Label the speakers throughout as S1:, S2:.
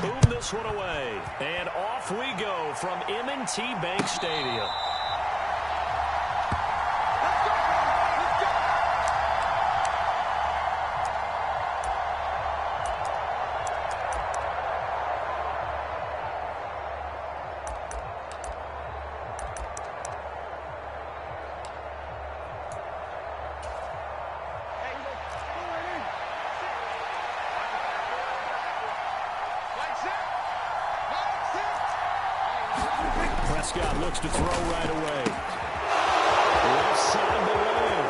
S1: boom this one away. And off we go from M&T Bank Stadium. Prescott looks to throw right away. Left side of the lane.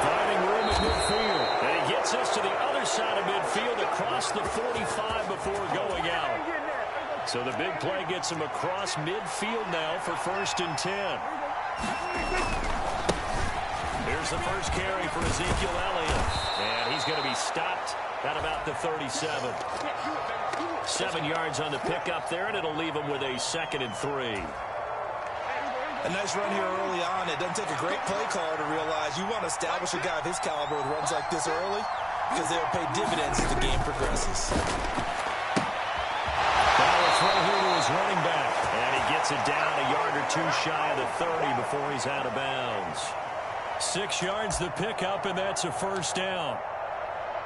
S1: Finding room at midfield. And he gets us to the other side of midfield across the 45 before going out. So the big play gets him across midfield now for 1st and 10. Here's the first carry for Ezekiel Elliott. And he's going to be stopped at about the 37. 7 yards on the pickup there, and it'll leave him with a 2nd and 3.
S2: A nice run here early on. It doesn't take a great play caller to realize you want to establish a guy of his caliber with runs like this early because they'll pay dividends as the game progresses.
S1: Now a throw here to his running back, and he gets it down a yard or two shy of the 30 before he's out of bounds. 6 yards the pickup, and that's a 1st down.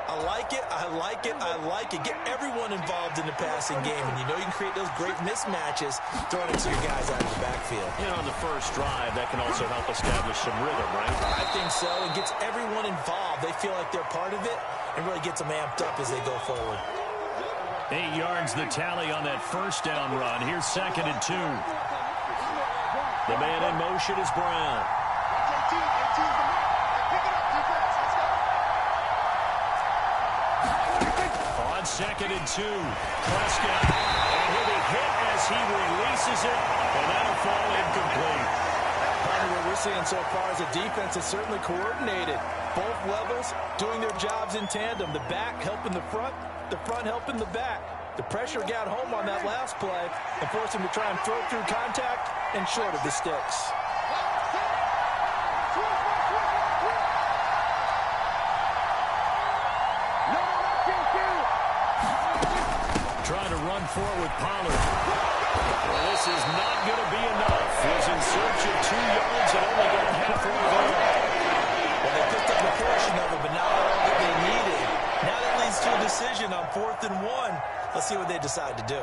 S2: I like it, I like it, I like it. Get everyone involved in the passing game, and you know you can create those great mismatches throwing it to your guys out of the backfield.
S1: You know, on the first drive, that can also help establish some rhythm, right?
S2: I think so. It gets everyone involved. They feel like they're part of it and really gets them amped up as they go forward.
S1: 8 yards the tally on that 1st down run. Here's 2nd and 2. The man in motion is Brown. On 2nd and 2, Prescott, and he'll be hit as he releases it, and that'll fall incomplete.
S2: Probably what we're seeing so far is a defense that's certainly coordinated. Both levels doing their jobs in tandem. The back helping the front helping the back. The pressure got home on that last play and forced him to try and throw through contact and short of the sticks.
S1: Trying to run forward with Pollard. Well, this is not going to be enough. He's in search of 2 yards and only got halfway there.
S2: Well, they picked up a portion of it, but not all that they needed. Now that leads to a decision on 4th and 1. Let's see what they decide to do.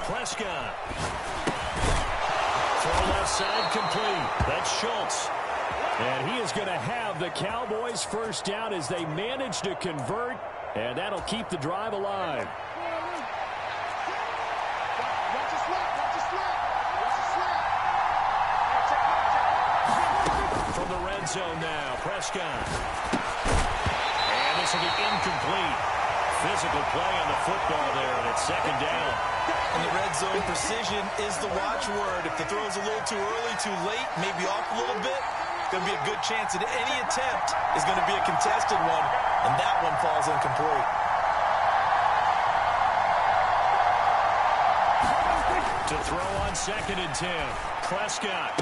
S1: Prescott. Throw left side complete. That's Schultz. And he is going to have the Cowboys 1st down as they manage to convert, and that'll keep the drive alive. From the red zone now, Prescott. And this will be incomplete. Physical play on the football there, and it's 2nd down.
S2: In the red zone, precision is the watchword. If the throw's a little too early, too late, maybe off a little bit, going to be a good chance that any attempt is going to be a contested one, and that one falls incomplete.
S1: To throw on 2nd and 10, Prescott.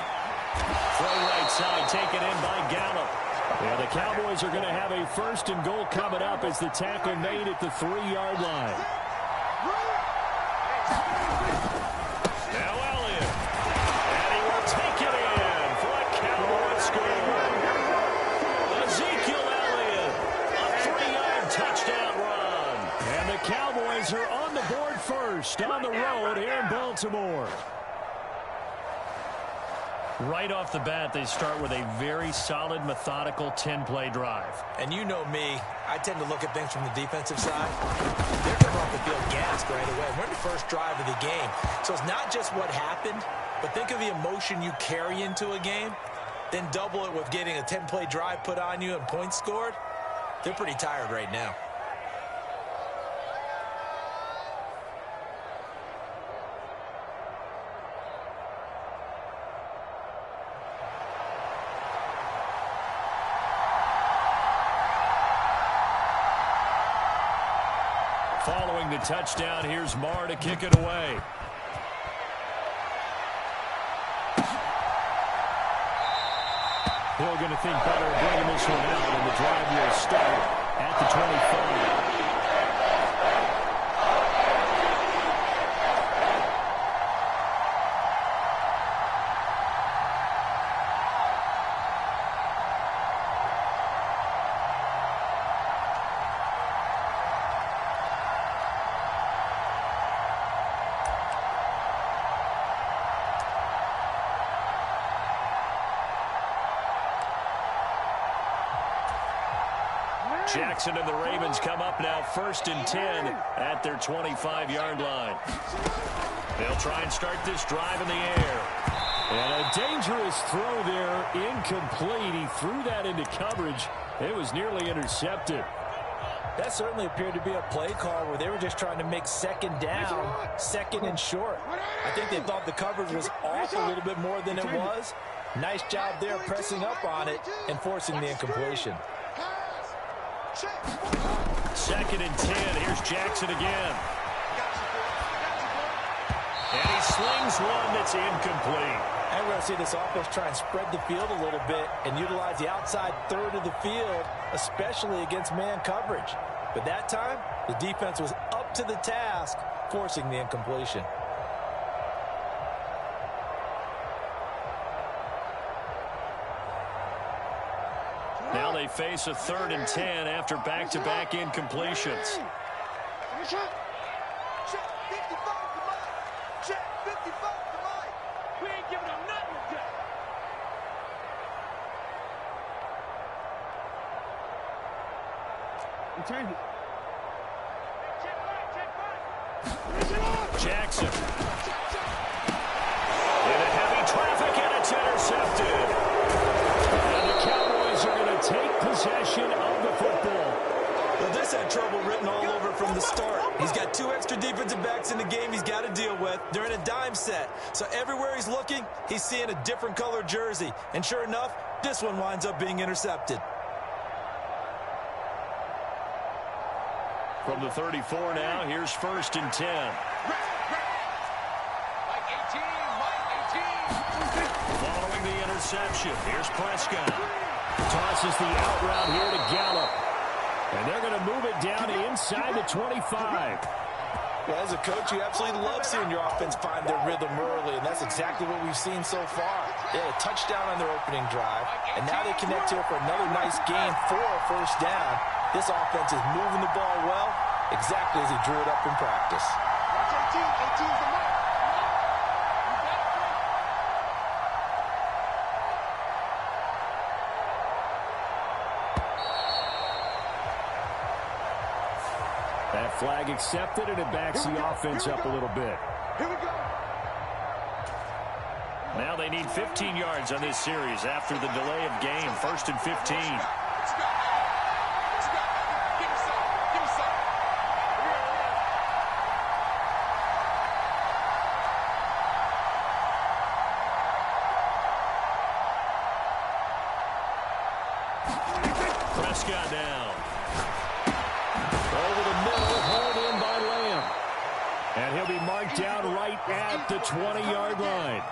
S1: Throw right side, taken in by Gallup. Yeah, the Cowboys are going to have a 1st and goal coming up as the tackle made at the 3-yard line. Now Elliott. And he will take it in for a Cowboy score. Ezekiel Elliott, a 3-yard touchdown run. And the Cowboys are on the board first on the road here in Baltimore. Right off the bat, they start with a very solid, methodical 10-play drive.
S2: And you know me, I tend to look at things from the defensive side. They're coming off the field gassed right away. We're in the first drive of the game. So it's not just what happened, but think of the emotion you carry into a game. Then double it with getting a 10-play drive put on you and points scored. They're pretty tired right now.
S1: Following the touchdown, here's Marr to kick it away. They're going to think better of bringing this one out, and the drive will start at the 25. Jackson and the Ravens come up now 1st and 10 at their 25-yard line. They'll try and start this drive in the air. And a dangerous throw there, incomplete. He threw that into coverage. It was nearly intercepted.
S2: That certainly appeared to be a play call where they were just trying to make second down, second and short. I think they thought the coverage was off a little bit more than it was. Nice job there pressing up on it and forcing the incompletion.
S1: 2nd and 10. Here's Jackson again. And he slings one that's incomplete.
S2: And we're going to see this offense try and spread the field a little bit and utilize the outside third of the field, especially against man coverage. But that time, the defense was up to the task, forcing the incompletion.
S1: Now they face a 3rd and 10 after back-to-back incompletions.
S3: Check 55 to Mike. Check 55 to Mike. We ain't giving them nothing today. Return it. Check back.
S1: Jackson. Into heavy traffic, and it's intercepted. And the Cowboys are going to take possession of the football.
S2: Well, this had trouble written all over from the start. He's got 2 extra defensive backs in the game he's got to deal with. They're in a dime set. So everywhere he's looking, he's seeing a different color jersey. And sure enough, this one winds up being intercepted.
S1: From the 34 now, here's 1st and 10. Following the interception, here's Prescott. Tosses the out route here to Gallup. And they're going to move it down inside the 25.
S2: Well, as a coach, you absolutely love seeing your offense find their rhythm early, and that's exactly what we've seen so far. They had a touchdown on their opening drive, and now they connect here for another nice gain for a 1st down. This offense is moving the ball well, exactly as he drew it up in practice.
S3: Watch 18. 18's the mark.
S1: That flag accepted, and it backs the offense up a little bit.
S3: Here we go.
S1: Now they need 15 yards on this series after the delay of game. 1st and 15. Prescott down. Over the middle, hauled in by Lamb. And he'll be marked down right at the 20-yard line.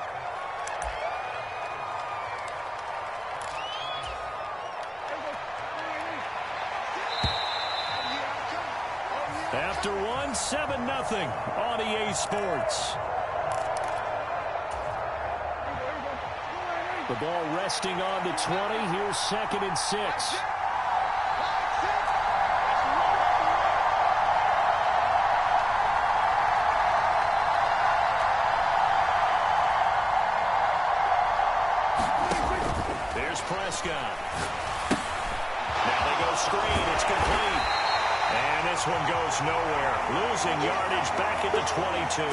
S1: After one, 7-0 on EA Sports. The ball resting on the 20. Here's 2nd and 6. There's Prescott. Now they go screen. It's complete. And this one goes nowhere. Losing yardage back at the 22.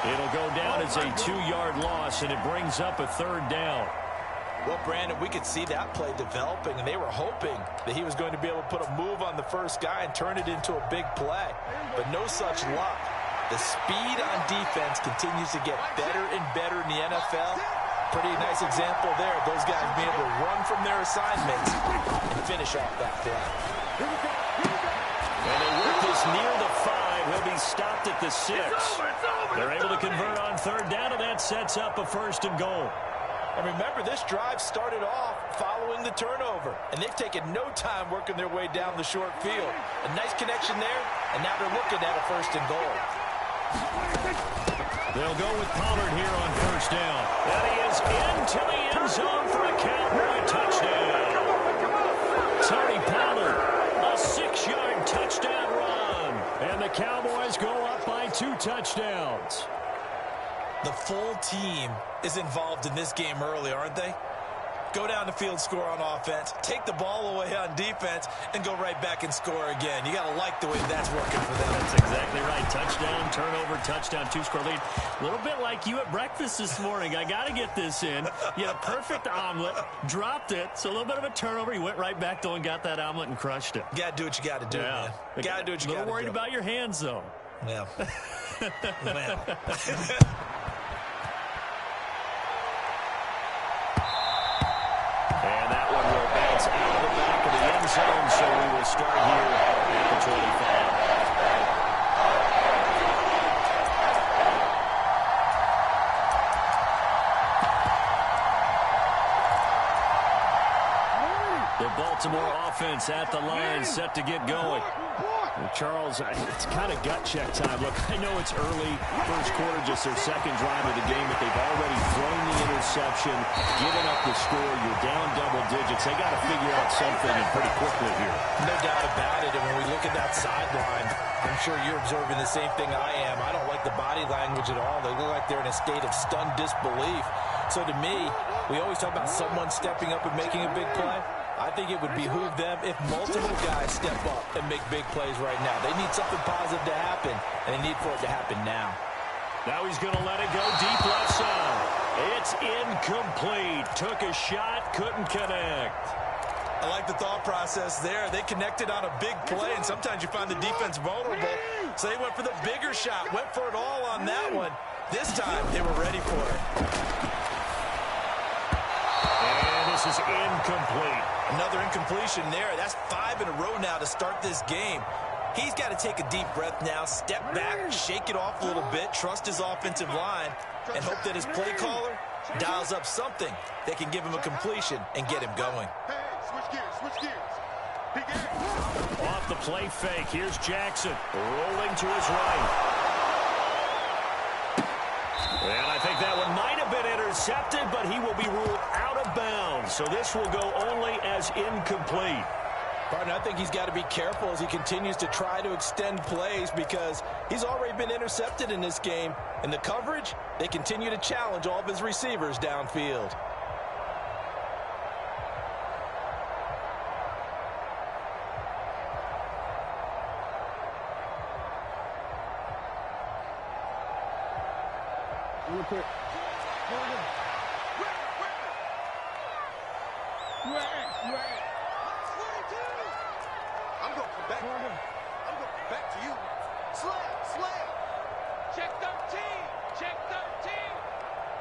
S1: It'll go down as a 2-yard loss, and it brings up a 3rd down.
S2: Well, Brandon, we could see that play developing, and they were hoping that he was going to be able to put a move on the first guy and turn it into a big play. But no such luck. The speed on defense continues to get better and better in the NFL. Pretty nice example there. Those guys being able to run from their assignments and finish off that play.
S1: And they work this near the 5. He'll be stopped at the 6. They're able to convert on 3rd down, and that sets up a 1st and goal.
S2: And remember, this drive started off following the turnover, and they've taken no time working their way down the short field. A nice connection there, and now they're looking at a 1st and goal.
S1: They'll go with Pollard here on 1st down. And he is into the end zone for a Cowboy touchdown. Tony Pollard, a 6-yard touchdown run. And the Cowboys go up by 2 touchdowns.
S2: The full team is involved in this game early, aren't they? Go down the field, score on offense, take the ball away on defense, and go right back and score again. You got to like the way that's working for them.
S1: That's exactly right. Touchdown, turnover, touchdown, 2-score lead. A little bit like you at breakfast this morning. I got to get this in. You had a perfect omelet, dropped it, so a little bit of a turnover. You went right back, though, and got that omelet and crushed it.
S2: You got to do what you got to do, man. You got to do what you got to do.
S1: A little worried about your hands, though.
S2: Yeah. Man.
S1: And that one will bounce out of the back of the end zone, so we will start here at the 25. The Baltimore offense at the line, set to get going. Well, Charles, it's kind of gut check time. Look, I know it's early, first quarter, just their 2nd drive of the game, but they've already thrown the interception, given up the score. You're down double digits. They got to figure out something and pretty quickly here.
S2: No doubt about it. And when we look at that sideline, I'm sure you're observing the same thing I am. I don't like the body language at all. They look like they're in a state of stunned disbelief. So to me, we always talk about someone stepping up and making a big play. I think it would behoove them if multiple guys step up and make big plays right now. They need something positive to happen, and they need for it to happen now.
S1: Now he's going to let it go deep left side. It's incomplete. Took a shot, couldn't connect.
S2: I like the thought process there. They connected on a big play, and sometimes you find the defense vulnerable. So they went for the bigger shot, went for it all on that one. This time, they were ready for it.
S1: And this is incomplete.
S2: Another incompletion there. That's 5 in a row now to start this game. He's got to take a deep breath now, step back, shake it off a little bit, trust his offensive line, and hope that his play caller dials up something that can give him a completion and get him going.
S3: Hey, switch gears. Big game.
S1: Off the play fake, here's Jackson, rolling to his right. And I think that one might have been intercepted, but he will be ruled out of bounds. So this will go only as incomplete.
S2: Partner, I think he's got to be careful as he continues to try to extend plays because he's already been intercepted in this game. In the coverage, they continue to challenge all of his receivers downfield.
S3: I'm going to come back to you. Slam. Check 13.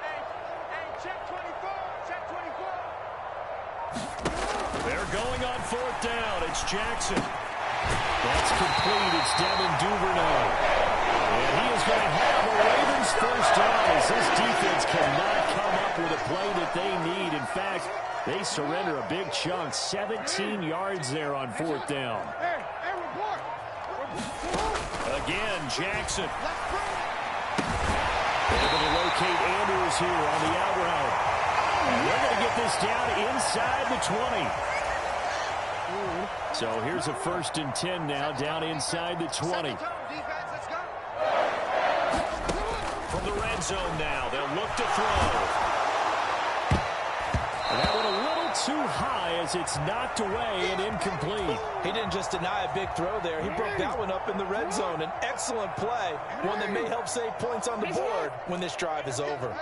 S3: Hey, check 24.
S1: They're going on 4th down. It's Jackson. That's complete. It's Devin Duvernay. And he is going to have a Ravens 1st down as this defense cannot come up with a play that they need. In fact, they surrender a big chunk. 17 yards there on 4th down.
S3: Hey, report.
S1: Again, Jackson. Able to locate Andrews here on the out route. And they're going to get this down inside the 20. So here's a 1st and 10 now, down inside the 20. From the red zone now, they'll look to throw. And that one a little too high as it's knocked away and incomplete.
S2: He didn't just deny a big throw there. He broke that one up in the red zone. An excellent play, one that may help save points on the board when this drive is over.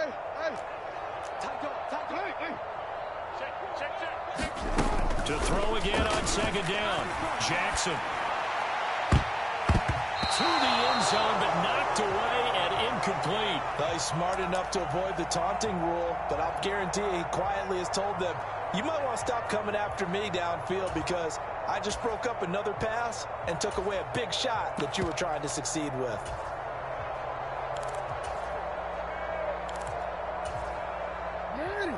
S1: To throw again on 2nd down. Jackson. To the end zone, but knocked away and incomplete.
S2: Well, he's smart enough to avoid the taunting rule, but I'll guarantee he quietly has told them, you might want to stop coming after me downfield because I just broke up another pass and took away a big shot that you were trying to succeed with.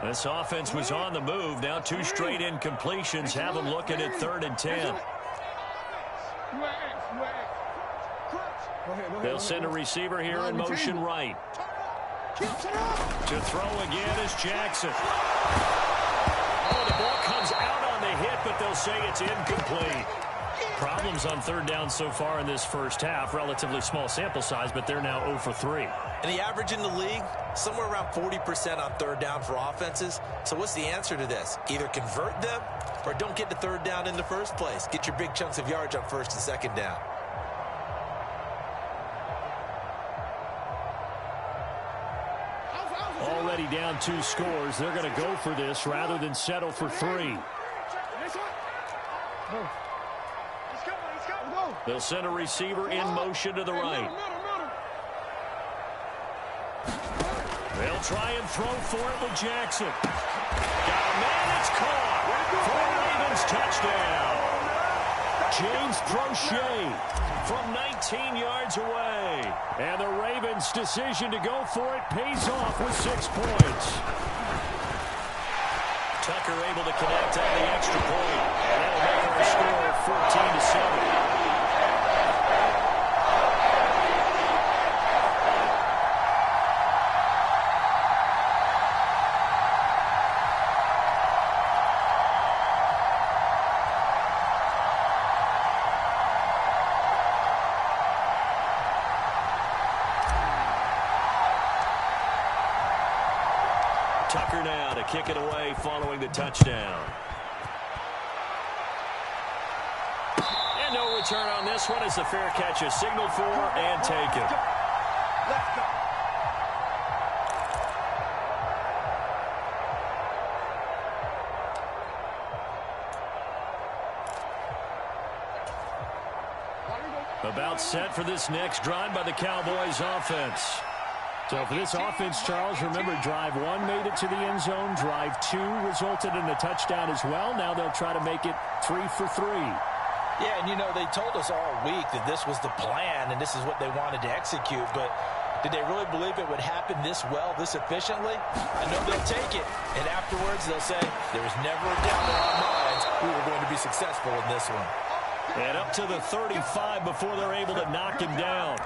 S1: This offense was on the move. Now 2 straight incompletions have them looking at 3rd and 10. They'll send a receiver here in motion right. To throw again is Jackson. Oh, the ball comes out on the hit, but they'll say it's incomplete. Problems on 3rd down so far in this first half. Relatively small sample size, but they're now 0 for 3.
S2: And the average in the league, somewhere around 40% on 3rd down for offenses. So what's the answer to this? Either convert them or don't get to 3rd down in the first place. Get your big chunks of yards on 1st and 2nd down.
S1: Already down 2 scores. They're going to go for this rather than settle for 3. They'll send a receiver in motion to the right. They'll try and throw for it with Jackson. Got a man, it's caught. For Ravens touchdown. James Prochet from 19 yards away. And the Ravens' decision to go for it pays off with 6 points. Tucker able to connect on the extra point. And that'll make our score 14-7. Tucker now to kick it away following the touchdown. And no return on this one as the fair catch is signaled for and taken.
S3: Let's go.
S1: About set for this next drive by the Cowboys offense. So for this offense, Charles, remember, drive 1 made it to the end zone. Drive 2 resulted in a touchdown as well. Now they'll try to make it 3 for 3.
S2: Yeah, and you know, they told us all week that this was the plan and this is what they wanted to execute, but did they really believe it would happen this well, this efficiently? I know they'll take it, and afterwards they'll say, there was never a doubt in our minds we were going to be successful in this one.
S1: And up to the 35 before they're able to knock him down.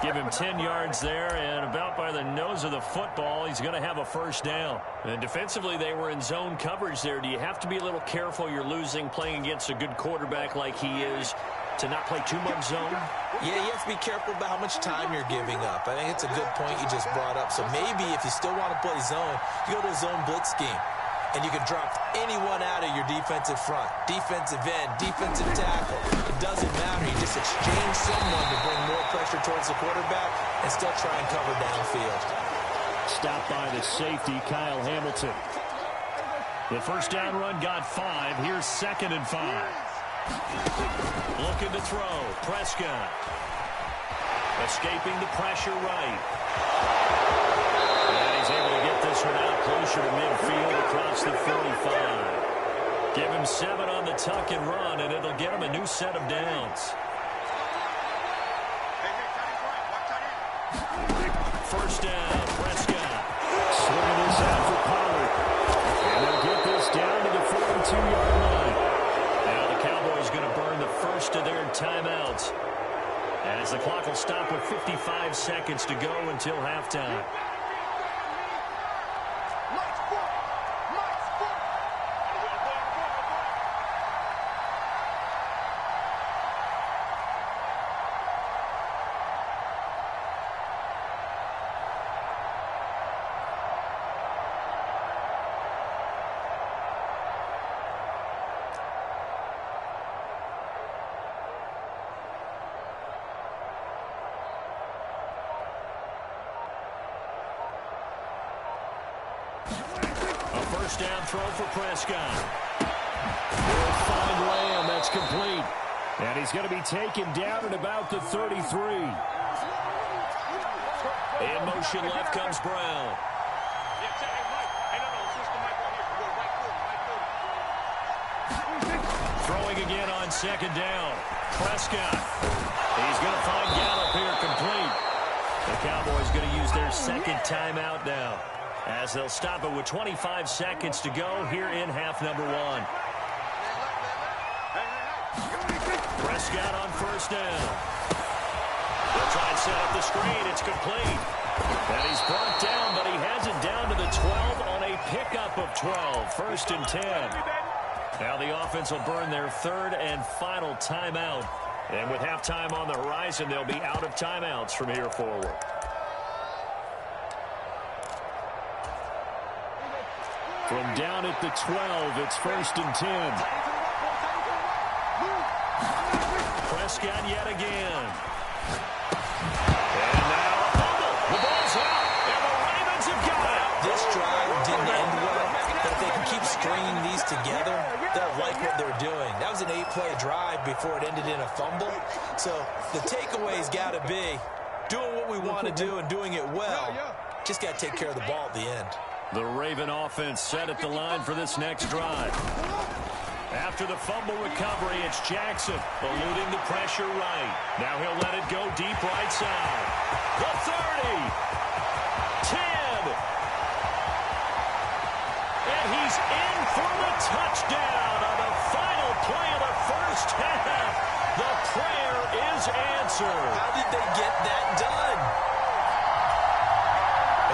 S1: Give him 10 yards there, and about by the nose of the football, he's going to have a first down. And defensively, they were in zone coverage there. Do you have to be a little careful? You're losing playing against a good quarterback like he is to not play too much zone?
S2: Yeah, you have to be careful about how much time you're giving up. I think it's a good point you just brought up. So maybe if you still want to play zone, you go to a zone blitz scheme. And you can drop anyone out of your defensive front, defensive end, defensive tackle. It doesn't matter. You just exchange someone to bring more pressure towards the quarterback and still try and cover downfield.
S1: Stopped by the safety, Kyle Hamilton. The first down run got 5. Here's 2nd and 5. Looking to throw. Prescott. Escaping the pressure right. And he's able to get this one out closer to midfield across the 45. Give him 7 on the tuck and run, and it'll get him a new set of downs. First down, Prescott. Swinging this out for Pollard. And they'll get this down to the 42-yard line. Now the Cowboys going to burn the first of their timeouts, as the clock will stop with 55 seconds to go until halftime. First down throw for Prescott. Will find Lamb. That's complete. And he's going to be taken down at about the 33. In motion left comes Brown. Throwing again on 2nd down. Prescott. He's going to find Gallup here complete. The Cowboys going to use their 2nd timeout now. as they'll stop it with 25 seconds to go here in half number 1. Prescott on first down. They'll try and set up the screen. It's complete. And he's brought down, but he has it down to the 12 on a pickup of 12. First and 10. Now the offense will burn their third and final timeout. And with halftime on the horizon, they'll be out of timeouts from here forward. From down at the 12, it's first and 10. Prescott yet again. And now a fumble. The ball's out, and the Ravens have got it.
S2: This drive didn't end well, but if they can keep stringing these together, they'll like what they're doing. That was an 8-play drive before it ended in a fumble. So the takeaway's got to be doing what we want to do and doing it well. Just got to take care of the ball at the end.
S1: The Raven offense set at the line for this next drive. After the fumble recovery, it's Jackson eluding the pressure right. Now he'll let it go deep right side. The 30. 10. And he's in for the touchdown on the final play of the first half. The prayer is answered.
S2: How did they get that done?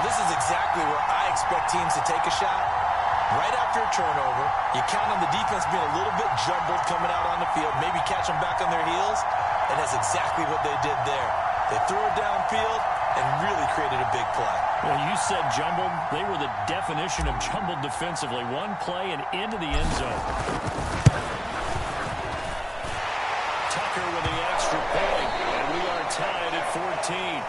S2: Well, this is exactly where I expect teams to take a shot. Right after a turnover, you count on the defense being a little bit jumbled coming out on the field, maybe catch them back on their heels, and that's exactly what they did there. They threw it downfield and really created a big play.
S1: Well, you said jumbled. They were the definition of jumbled defensively. One play and into the end zone. Tucker with the extra point, and we are tied at 14.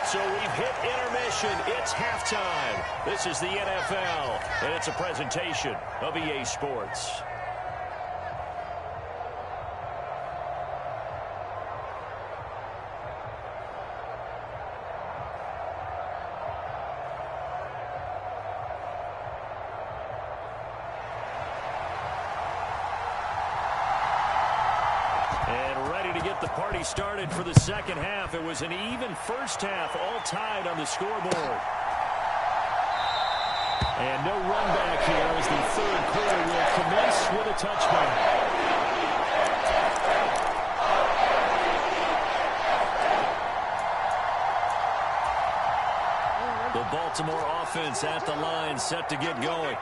S1: So we've hit intermission. It's halftime. This is the NFL, and it's a presentation of EA Sports. The party started for the second half. It was an even first half, all tied on the scoreboard. And no run back here as the third quarter will commence with a touchdown. The Baltimore offense at the line, set to get going.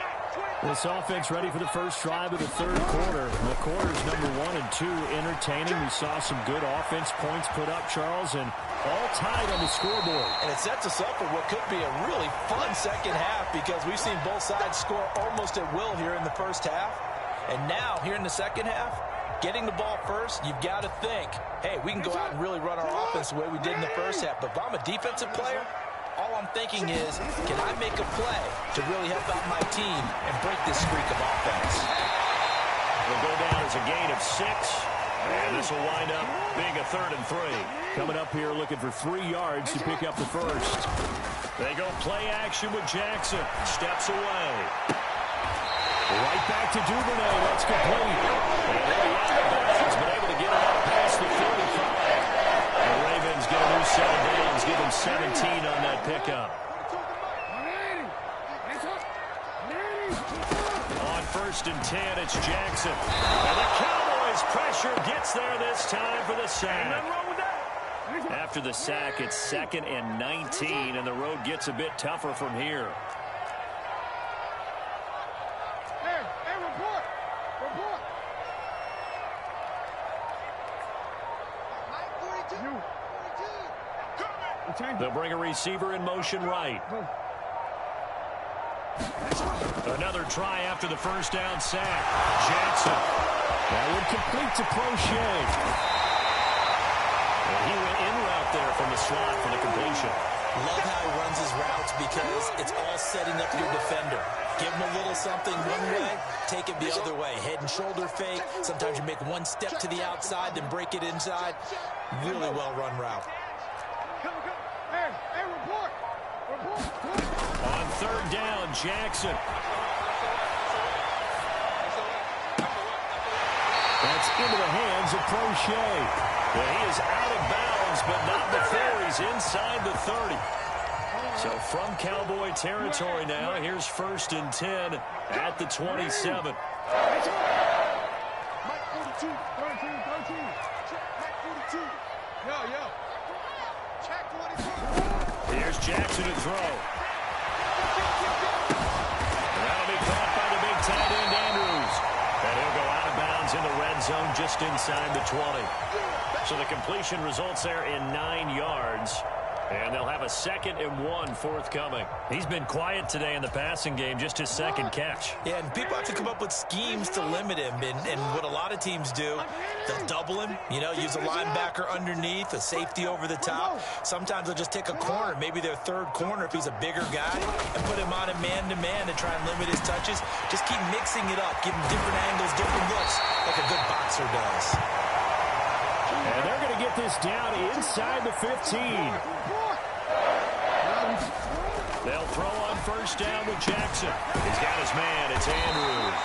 S1: This offense ready for the first drive of the third quarter. The quarters number 1 and 2 entertaining. We saw some good offense points put up, Charles, and all tied on the scoreboard.
S2: And it sets us up for what could be a really fun second half because we've seen both sides score almost at will here in the first half. And now, here in the second half, getting the ball first, you've got to think, hey, we can go out and really run our offense the way we did in the first half. But if I'm a defensive player, all I'm thinking is, can I make a play to really help out my team and break this streak of offense?
S1: It'll go down as a gain of 6, and this will wind up being a 3rd and 3. Coming up here looking for 3 yards to pick up the first. They go play action with Jackson. Steps away. Right back to Duvernay. That's complete. And they'll be out of bounds, but able to get it up past the 45. The Ravens get a new set of downs, give them 17 on that pickup. On first and 10, it's Jackson. And the Cowboys pressure gets there this time for the sack. After the sack, it's 2nd and 19, and the road gets a bit tougher from here. They'll bring a receiver in motion right. Another try after the first down sack. Jackson. That would complete to Crochet. And he went in route there from the slot for the completion.
S2: Love how he runs his routes because it's all setting up your defender. Give him a little something one way, take it the other way. Head and shoulder fake. Sometimes you make one step to the outside, then break it inside. Really well-run route.
S1: On third down, Jackson. That's into the hands of Crochet. Well, he is out of bounds, but not before he's inside the 30. So from Cowboy territory now, here's 1st and 10 at the 27.
S3: Mike 42, 13. Check, Mike 42. Yo. Check 22.
S1: Here's Jackson to throw. That'll be caught by the big tight end, Andrews. And he'll go out of bounds in the red zone just inside the 20. So the completion results there in 9 yards. And they'll have a 2nd and 1 forthcoming. He's been quiet today in the passing game, just his 2nd catch.
S2: Yeah, and people have to come up with schemes to limit him. And what a lot of teams do, they'll double him, use a linebacker underneath, a safety over the top. Sometimes they'll just take a corner, maybe their 3rd corner if he's a bigger guy, and put him on a man-to-man and try and limit his touches. Just keep mixing it up, give him different angles, different looks, like a good boxer does.
S1: And they're going to get this down inside the 15. They'll throw on 1st down with Jackson. He's got his man. It's Andrews.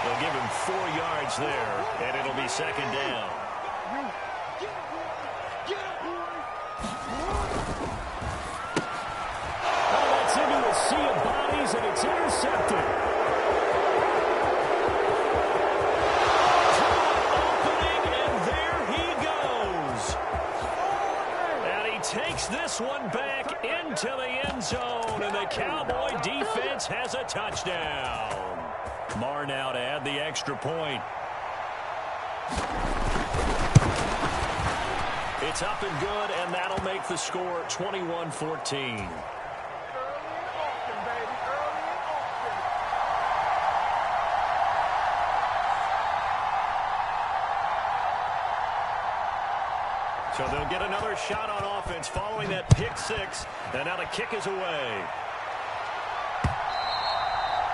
S1: They'll give him 4 yards there, and it'll be 2nd down. Oh, that's into a sea of bodies, and it's intercepted. Takes this one back into the end zone, and the Cowboy defense has a touchdown. Marr now to add the extra point. It's up and good, and that'll make the score 21-14. So they'll get another shot on offense following that pick 6. And now the kick is away.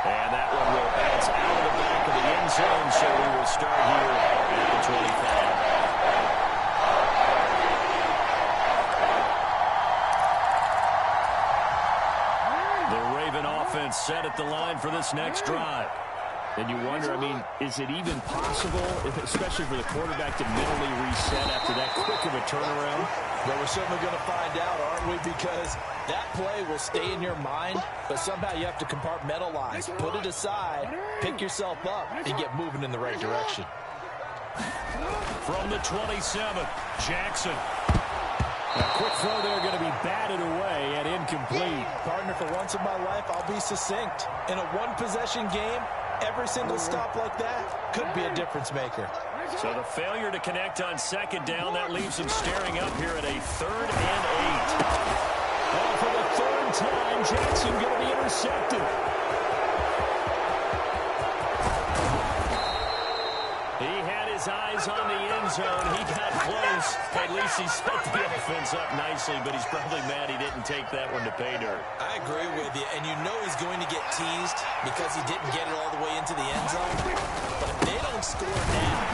S1: And that one will bounce out of the back of the end zone. So we will start here at the 25. The Raven offense set at the line for this next drive. And you wonder, is it even possible, especially for the quarterback, to mentally reset after that quick of a turnaround?
S2: Well, we're certainly going to find out, aren't we? Because that play will stay in your mind, but somehow you have to compartmentalize, put it aside, pick yourself up, and get moving in the right direction.
S1: From the 27, Jackson. A quick throw there going to be batted away and incomplete.
S2: Partner, for once in my life, I'll be succinct. In a one-possession game, every single stop like that could be a difference maker.
S1: So the failure to connect on 2nd down, that leaves him staring up here at a 3rd and 8. And for the 3rd time, Jackson going to be intercepted. He had his eyes on the end zone. He got close. At least he set the offense up nicely, but he's probably mad he didn't take that one to pay dirt.
S2: I agree with you, and you know he's going to get teased because he didn't get it all the way into the end zone. But if they don't score now,